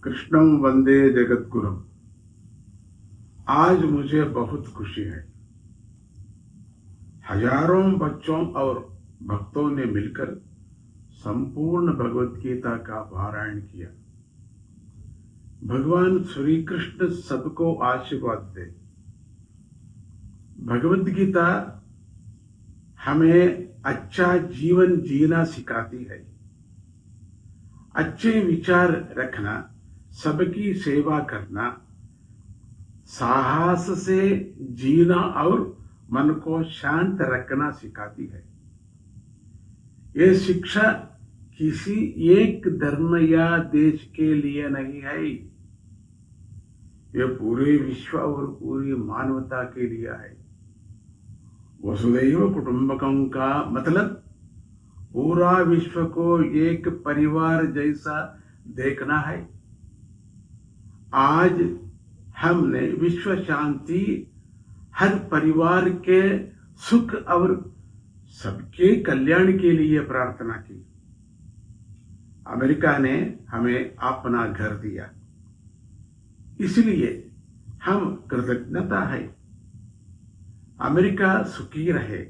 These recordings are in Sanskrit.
कृष्णं वंदे जगद्गुरुम। आज मुझे बहुत खुशी है। हजारों बच्चों और भक्तों ने मिलकर संपूर्ण भगवत गीता का पारायण किया। भगवान श्री कृष्ण सबको आशीर्वाद दे। भगवत गीता हमें अच्छा जीवन जीना सिखाती है। अच्छे विचार रखना, सबकी सेवा करना, साहस से जीना और मन को शांत रखना सिखाती है। ये शिक्षा किसी एक धर्म या देश के लिए नहीं है, ये पूरे विश्व और पूरी मानवता के लिए है। वसुदैव कुटुंबकम का मतलब पूरा विश्व को एक परिवार जैसा देखना है। आज हमने विश्व शांति, हर परिवार के सुख और सबके कल्याण के लिए प्रार्थना की। अमेरिका ने हमें अपना घर दिया, इसलिए हम कृतज्ञता है। अमेरिका सुखी रहे,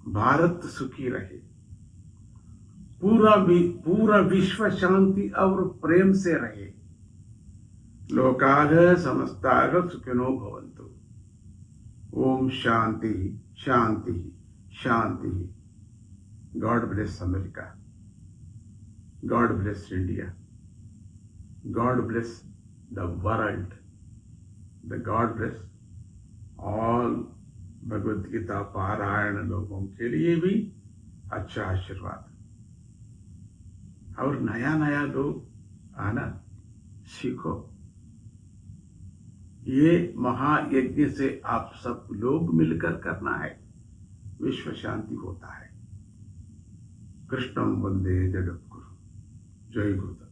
भारत सुखी रहे, पूरा विश्व शांति और प्रेम से रहे। लोकाः समस्ताः सुखिनो भवन्तु। ओम शांति शांति शांति। God bless America, God bless India, God bless the world, the God bless all Bhagavad Gita पारायण लोगों के लिए भी अच्छा आशीर्वाद। और नया नया लोग आना सीखो। ये महायज्ञ से आप सब लोग मिलकर करना है, विश्व शांति होता है। कृष्णं वंदे जगद्गुरु। जय गुरुदेव।